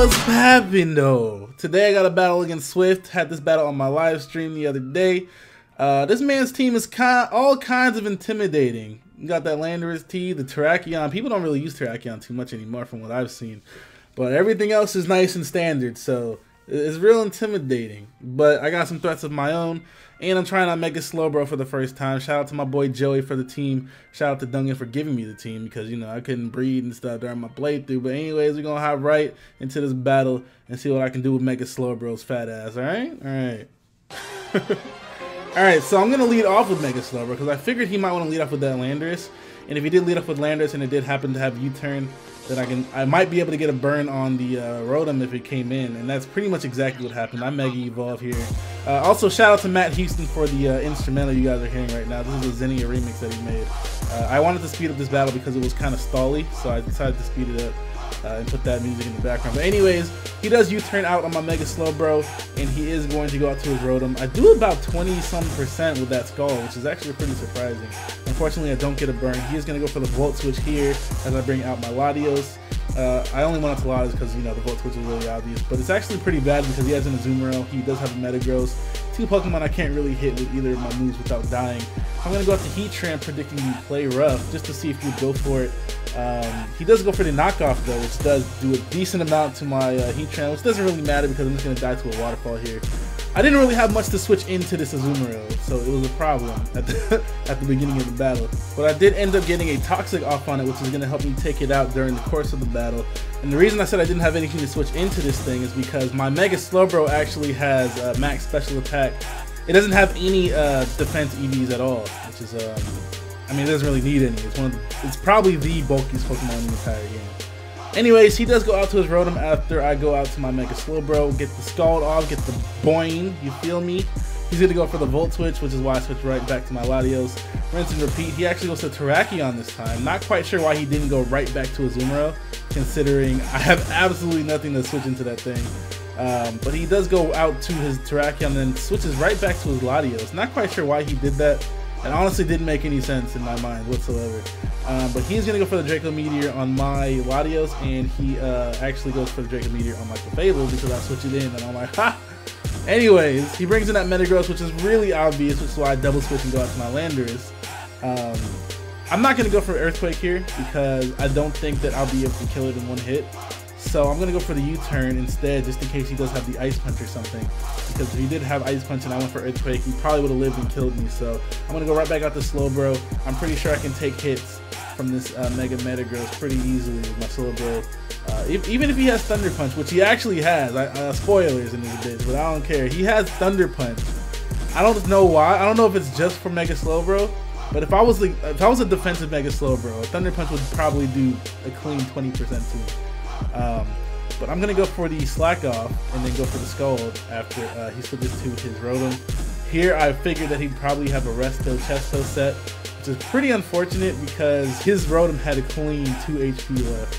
What's poppin' though? Today I got a battle against Swift. Had this battle on my live stream the other day. This man's team is all kinds of intimidating. You got that Landorus T, the Terrakion. People don't really use Terrakion too much anymore from what I've seen. But everything else is nice and standard, so it's real intimidating. But I got some threats of my own. And I'm trying out Mega Slowbro for the first time. Shout out to my boy Joey for the team. Shout out to Dungan for giving me the team because, you know, I couldn't breed and stuff during my playthrough. But anyways, we're going to hop right into this battle and see what I can do with Mega Slowbro's fat ass. Alright? Alright. Alright, so I'm going to lead off with Mega Slowbro because I figured he might want to lead off with that Landorus. And if he did lead off with Landorus and it did happen to have U-turn, then I might be able to get a burn on the Rotom if it came in, and that's pretty much exactly what happened. I Mega Evolve here. Also, shout out to Matt Houston for the instrumental you guys are hearing right now. This is a Zinnia remix that he made. I wanted to speed up this battle because it was kind of stally, so I decided to speed it up and put that music in the background. But anyways, he does U-turn out on my Mega Slowbro, and he is going to go out to his Rotom. I do about 20-some% with that Skull, which is actually pretty surprising. Unfortunately, I don't get a burn. He is going to go for the Volt Switch here as I bring out my Latios. I only went out to Latios because, you know, the Volt Switch is really obvious, but it's actually pretty bad because he has an Azumarill. He does have a Metagross. Two Pokemon I can't really hit with either of my moves without dying. I'm going to go out to Heatran, predicting you play rough, just to see if you would go for it. He does go for the knockoff though, which does do a decent amount to my Heatran, which doesn't really matter because I'm just going to die to a Waterfall here. I didn't really have much to switch into this Azumarill, so it was a problem at the beginning of the battle. But I did end up getting a Toxic off on it, which is going to help me take it out during the course of the battle. And the reason I said I didn't have anything to switch into this thing is because my Mega Slowbro actually has max special attack. It doesn't have any defense EVs at all, which is, I mean, it doesn't really need any. It's probably the bulkiest Pokemon in the entire game. Anyways, he does go out to his Rotom after I go out to my Mega Slowbro, get the Scald off, get the Boing, you feel me? He's going to go for the Volt Switch, which is why I switch right back to my Latios. Rinse and repeat. He actually goes to Terrakion this time. Not quite sure why he didn't go right back to Azumarill, considering I have absolutely nothing to switch into that thing. But he does go out to his Terrakion and then switches right back to his Latios. Not quite sure why he did that. It honestly didn't make any sense in my mind whatsoever. But he's going to go for the Draco Meteor on my Latios, and he actually goes for the Draco Meteor on my Clefable because I switch it in, and I'm like, ha! Anyways, he brings in that Metagross, which is really obvious, which is why I double switch and go out to my Landorus. I'm not going to go for Earthquake here because I don't think that I'll be able to kill it in one hit. So I'm going to go for the U-turn instead, just in case he does have the Ice Punch or something. Because if he did have Ice Punch and I went for Earthquake, he probably would have lived and killed me. So I'm going to go right back out to Slowbro. I'm pretty sure I can take hits from this Mega Metagross pretty easily with my Slowbro. Even if he has Thunder Punch, which he actually has. Spoilers in this bitch, but I don't care. He has Thunder Punch. I don't know why. I don't know if it's just for Mega Slowbro. But if I was a defensive Mega Slowbro, a Thunder Punch would probably do a clean 20% too. But I'm gonna go for the Slack Off and then go for the Scald after he switches to his Rotom. Here I figured that he'd probably have a Resto Chesto set, which is pretty unfortunate because his Rotom had a clean 2 HP left.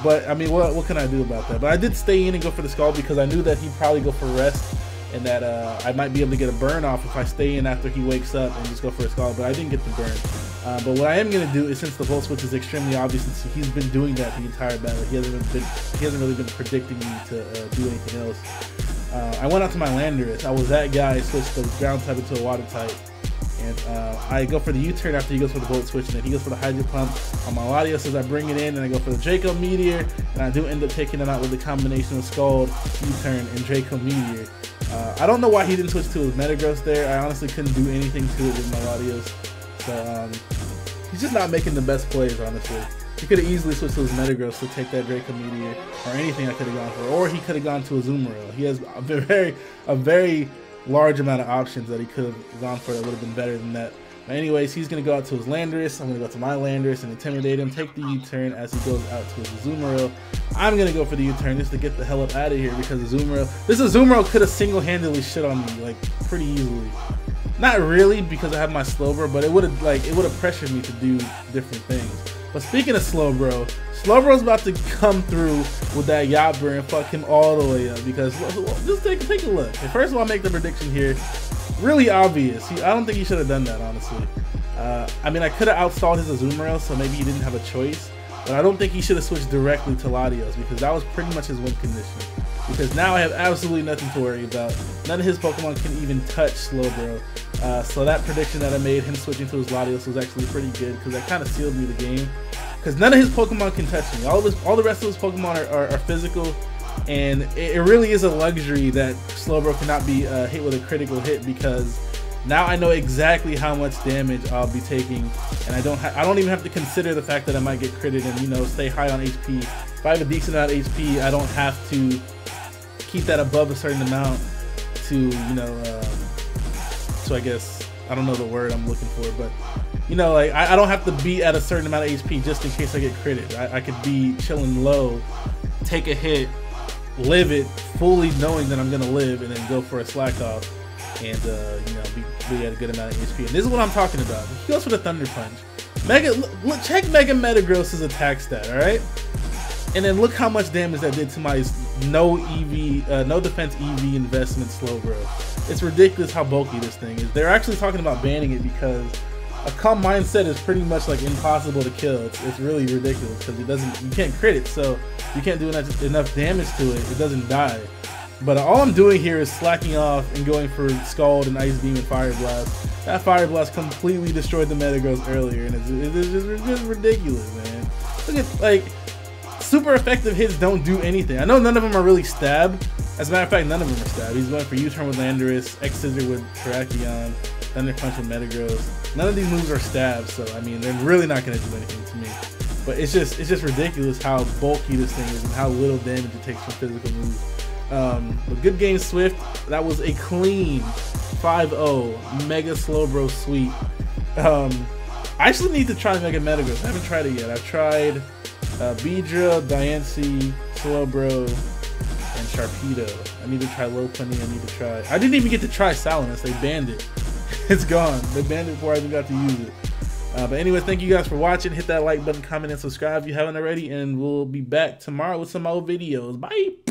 But I mean, what can I do about that? But I did stay in and go for the Scald because I knew that he'd probably go for Rest, and that I might be able to get a burn off if I stay in after he wakes up and just go for a Scald, but I didn't get the burn. But what I am going to do is, since the Volt Switch is extremely obvious, since he's been doing that the entire battle, he hasn't really been predicting me to do anything else. I went out to my Landorus. I was that guy, switched the ground type into a water type. And I go for the U-turn after he goes for the Volt Switch, and then he goes for the Hydro Pump on my Latios as I bring it in, and I go for the Draco Meteor, and I do end up taking it out with a combination of Scald, U-turn, and Draco Meteor. I don't know why he didn't switch to his Metagross there. I honestly couldn't do anything to it with my Latios. So he's just not making the best plays, honestly. He could have easily switched to his Metagross to take that Draco Meteor, or anything I could have gone for, or he could have gone to Azumarill. He has a very large amount of options that he could have gone for that would have been better than that. But anyways, he's going to go out to his Landorus. I'm going to go to my Landorus and intimidate him, take the U-turn as he goes out to his Azumarill. I'm going to go for the U-turn just to get the hell up out of here because this Azumarill could have single-handedly shit on me like pretty easily. Not really because I have my Slowbro, but it would have pressured me to do different things. But speaking of Slowbro, Slowbro's about to come through with that Yopper and fuck him all the way up because just take a look. And first of all, I'll make the prediction here. Really obvious. I don't think he should have done that, honestly. I mean, I could have outstalled his Azumarill, so maybe he didn't have a choice. But I don't think he should have switched directly to Latios, because that was pretty much his win condition. Because now I have absolutely nothing to worry about. None of his Pokemon can even touch Slowbro. So that prediction that I made, him switching to his Latios, was actually pretty good, because that kind of sealed me the game. Because none of his Pokemon can touch me. All the rest of his Pokemon are physical, and it really is a luxury that Slowbro cannot be hit with a critical hit, because now I know exactly how much damage I'll be taking, and I don't even have to consider the fact that I might get critted and, you know, stay high on HP. If I have a decent amount of HP, I don't have to keep that above a certain amount to, you know, so I guess, I don't know the word I'm looking for, but, you know, like, I don't have to be at a certain amount of HP just in case I get critted. I could be chilling low, take a hit, live it, fully knowing that I'm going to live, and then go for a slack off, and, you know, be at a good amount of HP. And this is what I'm talking about. He goes for the Thunder Punch. Check Mega Metagross's attack stat, alright? And then look how much damage that did to my no defense EV investment Slowbro. It's ridiculous how bulky this thing is. They're actually talking about banning it because a calm mindset is pretty much like impossible to kill. It's really ridiculous because you can't crit it, so you can't do enough damage to it. It doesn't die. But all I'm doing here is slacking off and going for Scald and Ice Beam and Fire Blast. That Fire Blast completely destroyed the Metagross earlier, and it's just ridiculous, man. Look at, like, super effective hits don't do anything. I know none of them are really stab. As a matter of fact, none of them are stab. He's going for U-turn with Landorus, X-Scissor with Terrakion, Thunder Punch with Metagross. None of these moves are stabs, so I mean, they're really not going to do anything to me. But it's just ridiculous how bulky this thing is and how little damage it takes from physical moves. But good game, Swift. That was a clean 5-0 Mega Slowbro sweep. I actually need to try Mega Metagross. I haven't tried it yet. I've tried Beedrill, Diancie, Slowbro, and Sharpedo. I need to try Lopunny. I didn't even get to try Salamence. They banned it. It's gone. They banned it before I even got to use it. But anyway, thank you guys for watching. Hit that like button, comment, and subscribe if you haven't already. And we'll be back tomorrow with some more videos. Bye.